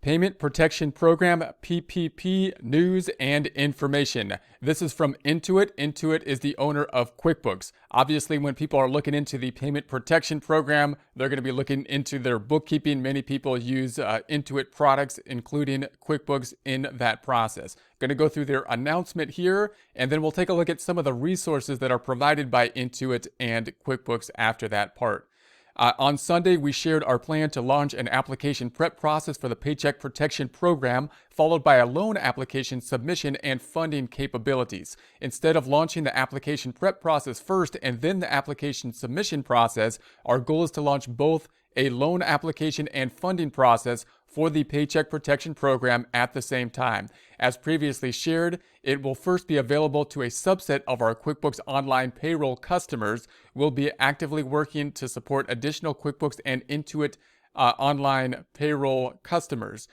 Payment Protection Program, PPP news and information. This is from Intuit. Intuit is the owner of QuickBooks. Obviously, when people are looking into the Payment Protection Program, they're going to be looking into their bookkeeping. Many people use Intuit products, including QuickBooks, in that process. Going to go through their announcement here, and then we'll take a look at some of the resources that are provided by Intuit and QuickBooks after that part. On Sunday, we shared our plan to launch an application prep process for the Paycheck Protection Program, followed by a loan application submission and funding capabilities. Instead of launching the application prep process first and then the application submission process, our goal is to launch both a loan application and funding process for the Paycheck Protection Program at the same time. As previously shared, it will first be available to a subset of our QuickBooks Online payroll customers. We'll be actively working to support additional QuickBooks and Intuit Online payroll customers.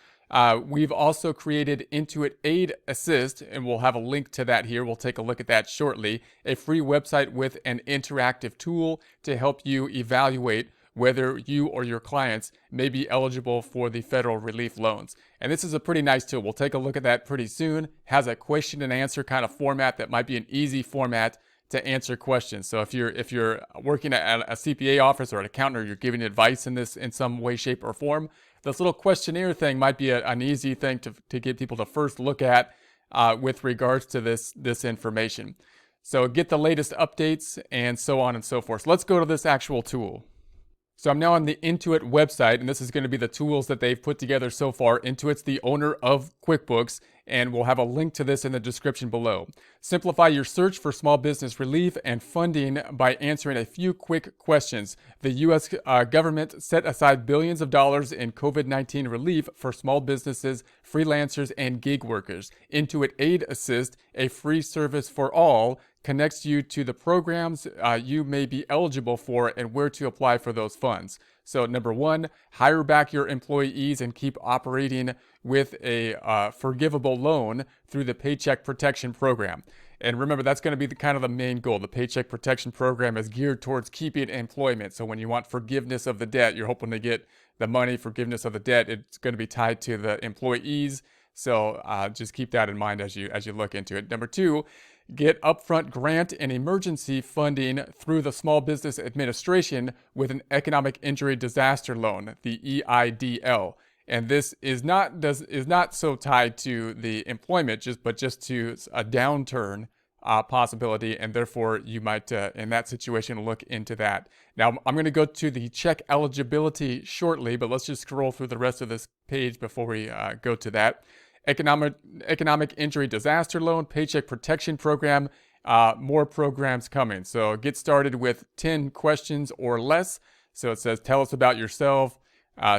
We've also created Intuit Aid Assist, and we'll have a link to that here. We'll take a look at that shortly. A free website with an interactive tool to help you evaluate whether you or your clients may be eligible for the federal relief loans. And this is a pretty nice tool. We'll take a look at that pretty soon. Has a question and answer kind of format that might be an easy format to answer questions. So if you're working at a CPA office or an accountant, or you're giving advice in some way, shape, or form, this little questionnaire thing might be an easy thing to get people to first look at with regards to this information. So get the latest updates and so on and so forth. So let's go to this actual tool. So I'm now on the Intuit website, and this is going to be the tools that they've put together so far. Intuit's the owner of QuickBooks, and we'll have a link to this in the description below. Simplify your search for small business relief and funding by answering a few quick questions. The U.S. government set aside billions of dollars in COVID-19 relief for small businesses, freelancers, and gig workers. Intuit Aid Assist, a free service for all, connects you to the programs you may be eligible for and where to apply for those funds. So number one, hire back your employees and keep operating with a forgivable loan through the Paycheck Protection Program. And remember, that's going to be the main goal. The Paycheck Protection Program is geared towards keeping employment. So when you want forgiveness of the debt, you're hoping to get the money. Forgiveness of the debt, it's going to be tied to the employees. So just keep that in mind as you look into it. Number two, get upfront grant and emergency funding through the Small Business Administration with an economic injury disaster loan, the EIDL. And this is not so tied to the employment, but just to a downturn possibility, and therefore you might, in that situation, look into that. Now, I'm going to go to the check eligibility shortly, but let's just scroll through the rest of this page before we go to that. Economic injury disaster loan, Paycheck Protection Program, more programs coming. So get started with 10 questions or less. So it says, tell us about yourself,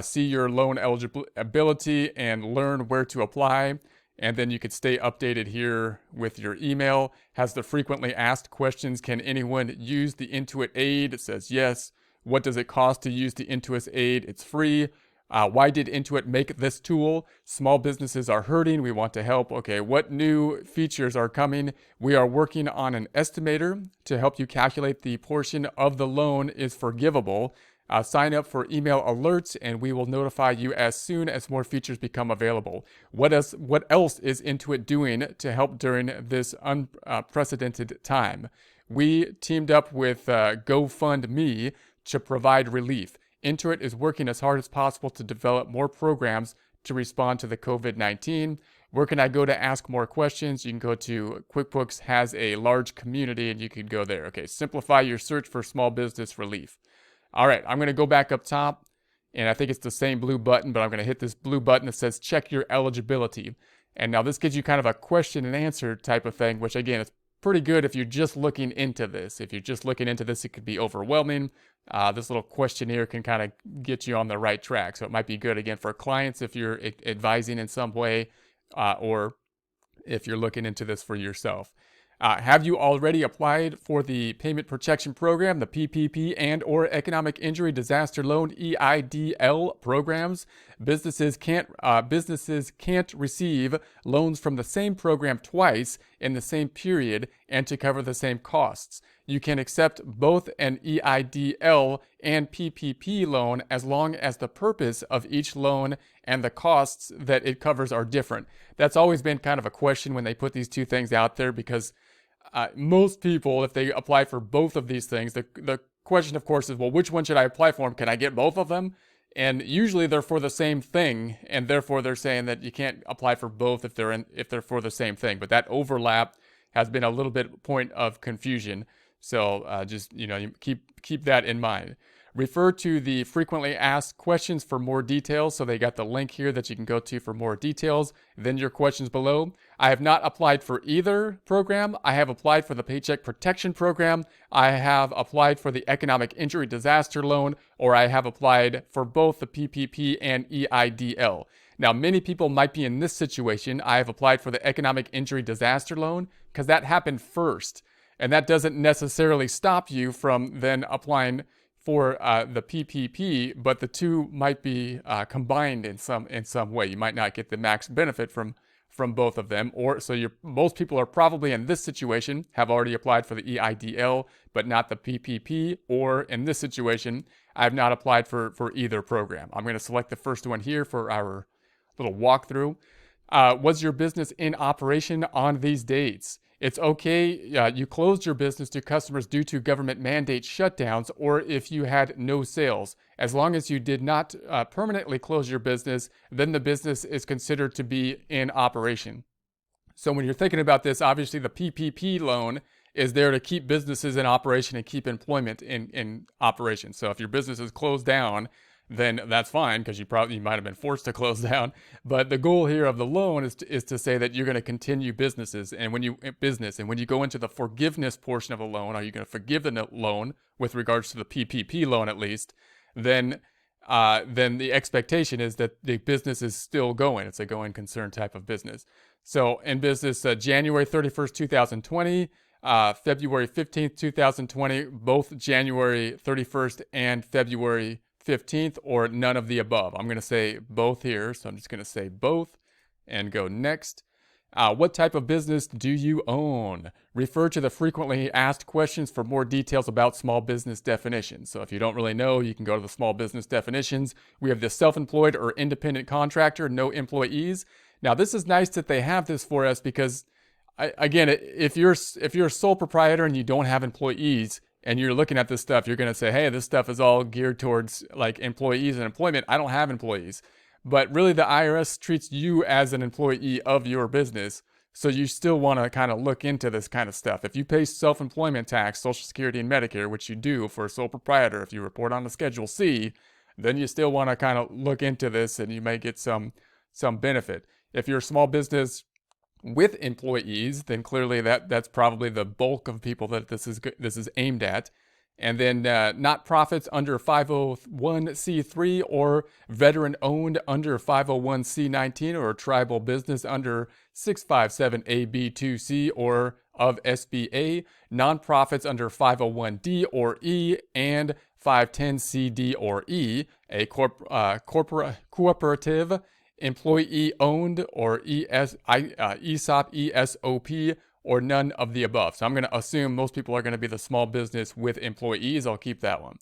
see your loan eligibility, and learn where to apply. And then you could stay updated here with your email. Has the frequently asked questions, can anyone use the Intuit Aid? It says yes. What does it cost to use the Intuit Aid? It's free. Why did Intuit make this tool? Small businesses are hurting. We want to help. Okay, what new features are coming? We are working on an estimator to help you calculate the portion of the loan is forgivable. Sign up for email alerts, and we will notify you as soon as more features become available. What else is Intuit doing to help during this unprecedented time? We teamed up with GoFundMe to provide relief. Intuit is working as hard as possible to develop more programs to respond to the COVID-19. Where can I go to ask more questions? You can go to QuickBooks has a large community, and you can go there. Okay, simplify your search for small business relief. All right, I'm going to go back up top, and I think it's the same blue button, but I'm going to hit this blue button that says check your eligibility. And now this gives you kind of a question and answer type of thing, which again, is pretty good if you're just looking into this. If you're just looking into this, it could be overwhelming. This little questionnaire can kind of get you on the right track. So it might be good, again, for clients if you're advising in some way, or if you're looking into this for yourself. Have you already applied for the Payment Protection Program, the PPP and or Economic Injury Disaster Loan EIDL programs? Businesses can't receive loans from the same program twice in the same period and to cover the same costs. You can accept both an EIDL and PPP loan as long as the purpose of each loan and the costs that it covers are different. That's always been kind of a question when they put these two things out there, because most people, if they apply for both of these things, the question, of course, is, well, which one should I apply for? Can I get both of them? And usually they're for the same thing, and therefore they're saying that you can't apply for both if they're for the same thing. But that overlap has been a little bit point of confusion. So just, you keep that in mind. Refer to the frequently asked questions for more details. So they got the link here that you can go to for more details. Then your questions below. I have not applied for either program. I have applied for the Paycheck Protection Program. I have applied for the Economic Injury Disaster Loan, or I have applied for both the PPP and EIDL. Now, many people might be in this situation. I have applied for the Economic Injury Disaster Loan because that happened first. And that doesn't necessarily stop you from then applying for the PPP, but the two might be combined in some way. You might not get the max benefit from both of them, or so most people are probably in this situation have already applied for the EIDL, but not the PPP, or in this situation, I have not applied for either program. I'm going to select the first one here for our little walkthrough. Was your business in operation on these dates? It's okay, you closed your business to customers due to government mandate shutdowns, or if you had no sales. As long as you did not permanently close your business, then the business is considered to be in operation. So when you're thinking about this, obviously the PPP loan is there to keep businesses in operation and keep employment in operation. So if your business is closed down, then that's fine, because you might have been forced to close down. But the goal here of the loan is to say that you're going to continue business. And when you go into the forgiveness portion of a loan, are you going to forgive the loan with regards to the PPP loan at least? Then the expectation is that the business is still going. It's a going concern type of business. So in business, January 31st, 2020, February 15th, 2020, both January 31st and February 15th, or none of the above. I'm going to say both here, so I'm just going to say both and go next. What type of business do you own? Refer to the frequently asked questions for more details about small business definitions. So if you don't really know, you can go to the small business definitions. We have the self-employed or independent contractor, no employees. Now this is nice that they have this for us, because again, if you're a sole proprietor and you don't have employees, and you're looking at this stuff, you're going to say, hey, this stuff is all geared towards like employees and employment. I don't have employees. But really, the IRS treats you as an employee of your business. So you still want to kind of look into this kind of stuff. If you pay self-employment tax, Social Security, and Medicare, which you do for a sole proprietor, if you report on the Schedule C, then you still want to kind of look into this, and you may get some benefit. If you're a small business with employees, then clearly that's probably the bulk of people that this is aimed at. And then not profits under 501c3 or veteran owned under 501c19, or tribal business under 657AB2C or of SBA, nonprofits under 501D or E and 510CD or E, a cooperative, employee-owned, or ESOP, ESOP, or none of the above. So I'm going to assume most people are going to be the small business with employees. I'll keep that one.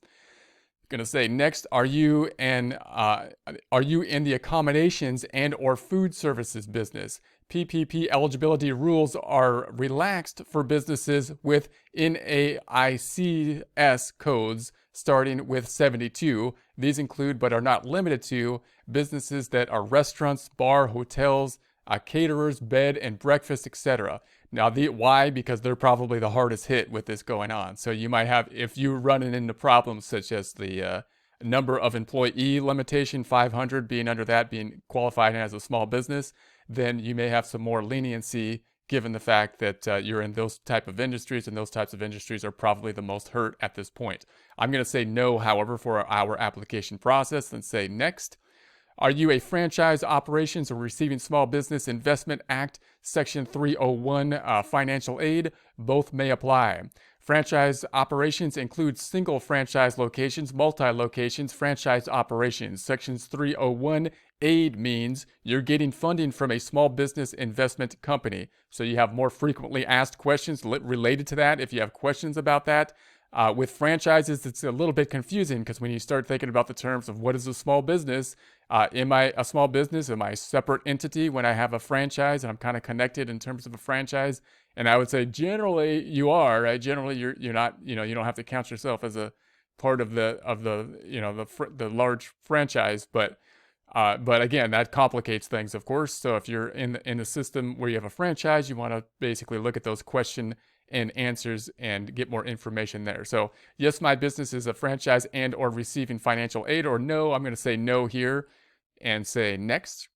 Going to say next, are you in the accommodations and or food services business? PPP eligibility rules are relaxed for businesses with NAICS codes starting with 72. These include, but are not limited to, businesses that are restaurants, bar, hotels, caterers, bed and breakfast, etc. Now, why? Because they're probably the hardest hit with this going on. So you might have, if you're running into problems such as the number of employee limitation, 500 being under that, being qualified as a small business, then you may have some more leniency given the fact that you're in those type of industries, and those types of industries are probably the most hurt at this point. I'm going to say no, however, for our application process, and say next. Are you a franchise operations or receiving Small Business Investment Act Section 301 financial aid? Both may apply. Franchise operations include single franchise locations, multi-locations, franchise operations. Sections 301 aid means you're getting funding from a small business investment company. So you have more frequently asked questions related to that if you have questions about that. With franchises, it's a little bit confusing because when you start thinking about the terms of what is a small business, am I a small business? Am I a separate entity when I have a franchise and I'm kind of connected in terms of a franchise? And I would say generally you are, right? Generally you're not, you don't have to count yourself as a part of the the large franchise, but again, that complicates things, of course. So if you're in the system where you have a franchise, you want to basically look at those question and answers and get more information there. So yes, my business is a franchise and or receiving financial aid, or no, I'm going to say no here and say next.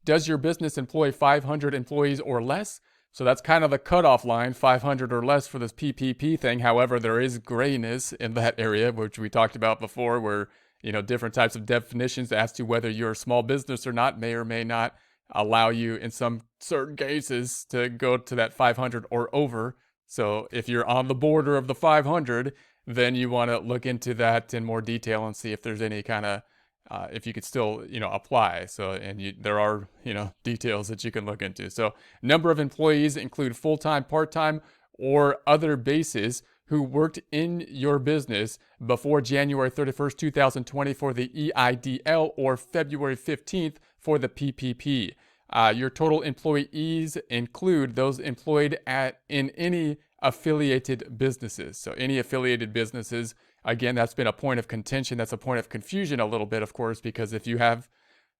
Does your business employ 500 employees or less? So that's kind of the cutoff line, 500 or less for this PPP thing. However, there is grayness in that area, which we talked about before, where different types of definitions as to whether you're a small business or not may or may not allow you in some certain cases to go to that 500 or over. So if you're on the border of the 500, then you want to look into that in more detail and see if there's any kind of if you could still apply. So there are details that you can look into. So number of employees include full-time, part-time, or other bases who worked in your business before January 31st, 2020 for the EIDL or February 15th for the PPP. Your total employees include those employed in any affiliated businesses. So any affiliated businesses, again, that's been a point of contention. That's a point of confusion a little bit, of course, because if you have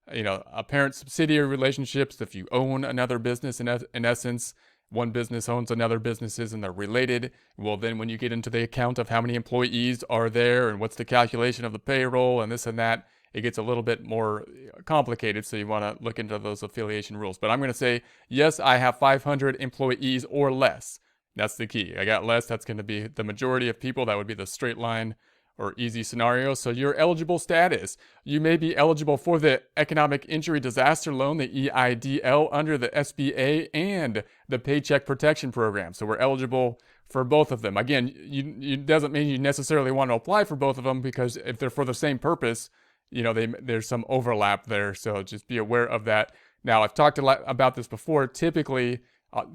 a parent subsidiary relationships, if you own another business in essence, one business owns another businesses and they're related, well, then when you get into the account of how many employees are there and what's the calculation of the payroll and this and that, it gets a little bit more complicated. So you want to look into those affiliation rules. But I'm going to say, yes, I have 500 employees or less. That's the key. I got less. That's going to be the majority of people. That would be the straight line or easy scenario. So your eligible status, you may be eligible for the Economic Injury Disaster Loan, the EIDL, under the SBA and the Paycheck Protection Program. So we're eligible for both of them. Again, it doesn't mean you necessarily want to apply for both of them, because if they're for the same purpose, there's some overlap there. So just be aware of that. Now, I've talked a lot about this before. Typically,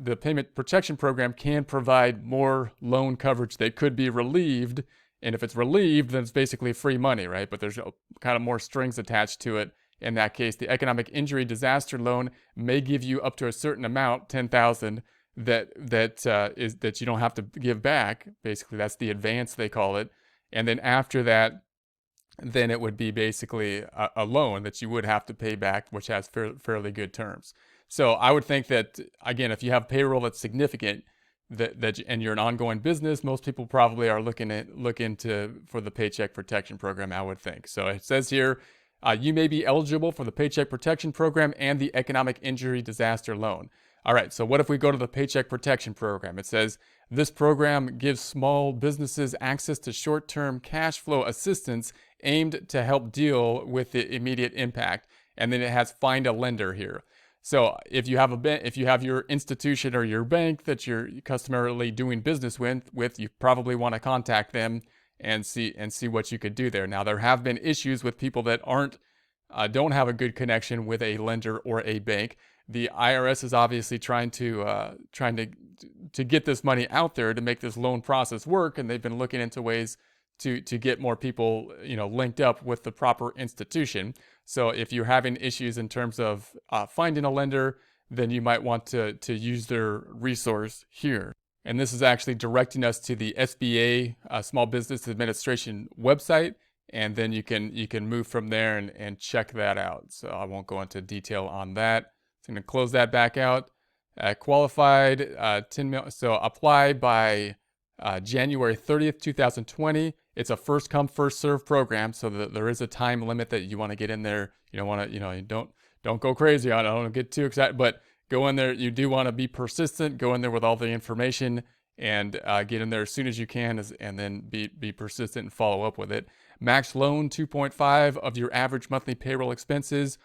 the Payment Protection Program can provide more loan coverage that could be relieved. And if it's relieved, then it's basically free money, right? But there's kind of more strings attached to it. In that case, the Economic Injury Disaster Loan may give you up to a certain amount, $10,000, that you don't have to give back. Basically, that's the advance, they call it. And then after that, then it would be basically a loan that you would have to pay back, which has fairly good terms. So I would think that, again, if you have payroll that's significant, and you're an ongoing business, most people probably are looking for the Paycheck Protection Program, I would think. So it says here, you may be eligible for the Paycheck Protection Program and the Economic Injury Disaster Loan. All right, so what if we go to the Paycheck Protection Program? It says, this program gives small businesses access to short-term cash flow assistance aimed to help deal with the immediate impact. And then it has find a lender here. So if you have your institution or your bank that you're customarily doing business with, you probably want to contact them and see what you could do there. Now, there have been issues with people that don't have a good connection with a lender or a bank. The IRS is obviously trying to get this money out there to make this loan process work, and they've been looking into ways to get more people linked up with the proper institution. So if you're having issues in terms of finding a lender, then you might want to use their resource here. And this is actually directing us to the SBA Small Business Administration website, and then you can move from there and check that out. So I won't go into detail on that. So I'm going to close that back out. Qualified 10 million. So apply by January 30th, 2020. It's a first come, first serve program, so that there is a time limit that you want to get in there. You don't want to, don't go crazy on it. I don't get too excited, but go in there. You do want to be persistent. Go in there with all the information and get in there as soon as you can, and then be persistent and follow up with it. Max loan 2.5 of your average monthly payroll expenses.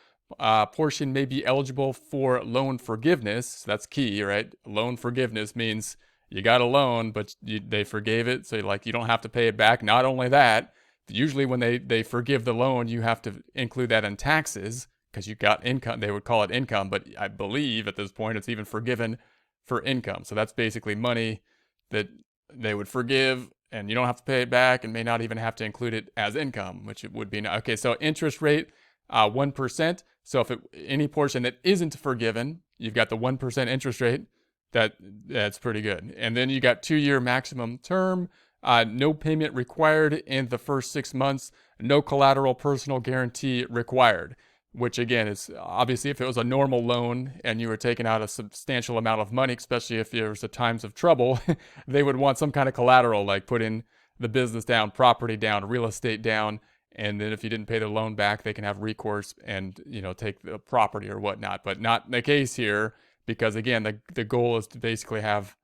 Portion may be eligible for loan forgiveness. So that's key, right? Loan forgiveness means you got a loan, but they forgave it. So like, you don't have to pay it back. Not only that, usually when they forgive the loan, you have to include that in taxes because you got income. They would call it income, but I believe at this point it's even forgiven for income. So that's basically money that they would forgive, and you don't have to pay it back, and may not even have to include it as income, which it would be. Okay, so interest rate, 1%. So if any portion that isn't forgiven, you've got the 1% interest rate. That's pretty good. And then you got 2-year maximum term, no payment required in the first 6 months, no collateral personal guarantee required. Which again is obviously, if it was a normal loan and you were taking out a substantial amount of money, especially if there was the times of trouble, they would want some kind of collateral, like putting the business down, property down, real estate down, and then if you didn't pay the loan back, they can have recourse and take the property or whatnot. But not the case here, because again, the goal is to basically have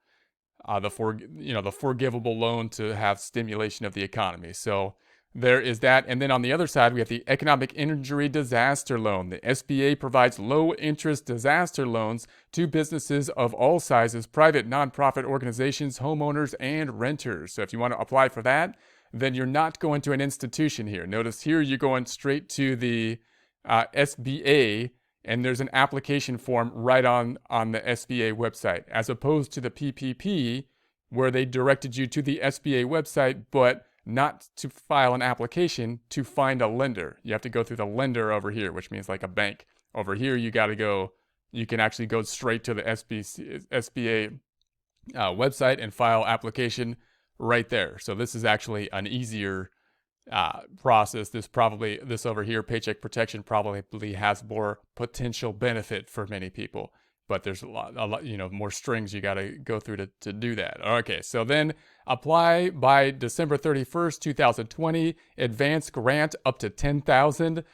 the forgivable loan to have stimulation of the economy. So there is that. And then on the other side, we have the Economic Injury Disaster Loan. The SBA provides low-interest disaster loans to businesses of all sizes, private, nonprofit organizations, homeowners, and renters. So if you want to apply for that, then you're not going to an institution here. Notice here you're going straight to the SBA, and there's an application form right on the SBA website, as opposed to the PPP, where they directed you to the SBA website, but not to file an application, to find a lender. You have to go through the lender over here, which means like a bank. Over here, you can actually go straight to the SBA website and file application right there. So this is actually an easier process. This over here, Paycheck Protection, probably has more potential benefit for many people. But there's a lot, more strings you got to go through to do that. Okay, so then apply by December 31st, 2020. Advance grant up to $10,000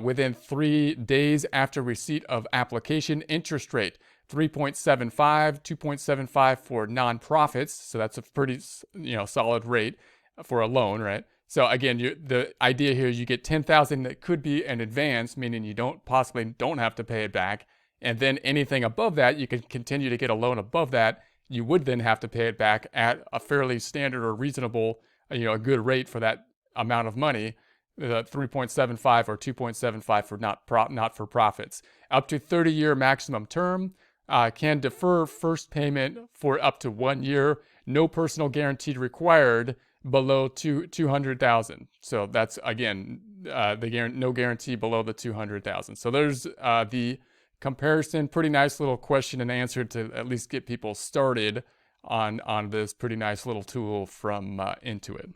within 3 days after receipt of application. Interest rate 3.75, 2.75 for nonprofits. So that's a pretty solid rate for a loan, right? So again, the idea here is you get $10,000 that could be an advance, meaning you don't have to pay it back. And then anything above that, you can continue to get a loan above that. You would then have to pay it back at a fairly standard or reasonable, a good rate for that amount of money, 3.75 or 2.75 for not-for-profits. Up to 30-year maximum term, can defer first payment for up to 1 year. No personal guarantee required below $200,000. So that's again no guarantee below the $200,000. So there's the comparison. Pretty nice little question and answer to at least get people started on this pretty nice little tool from Intuit.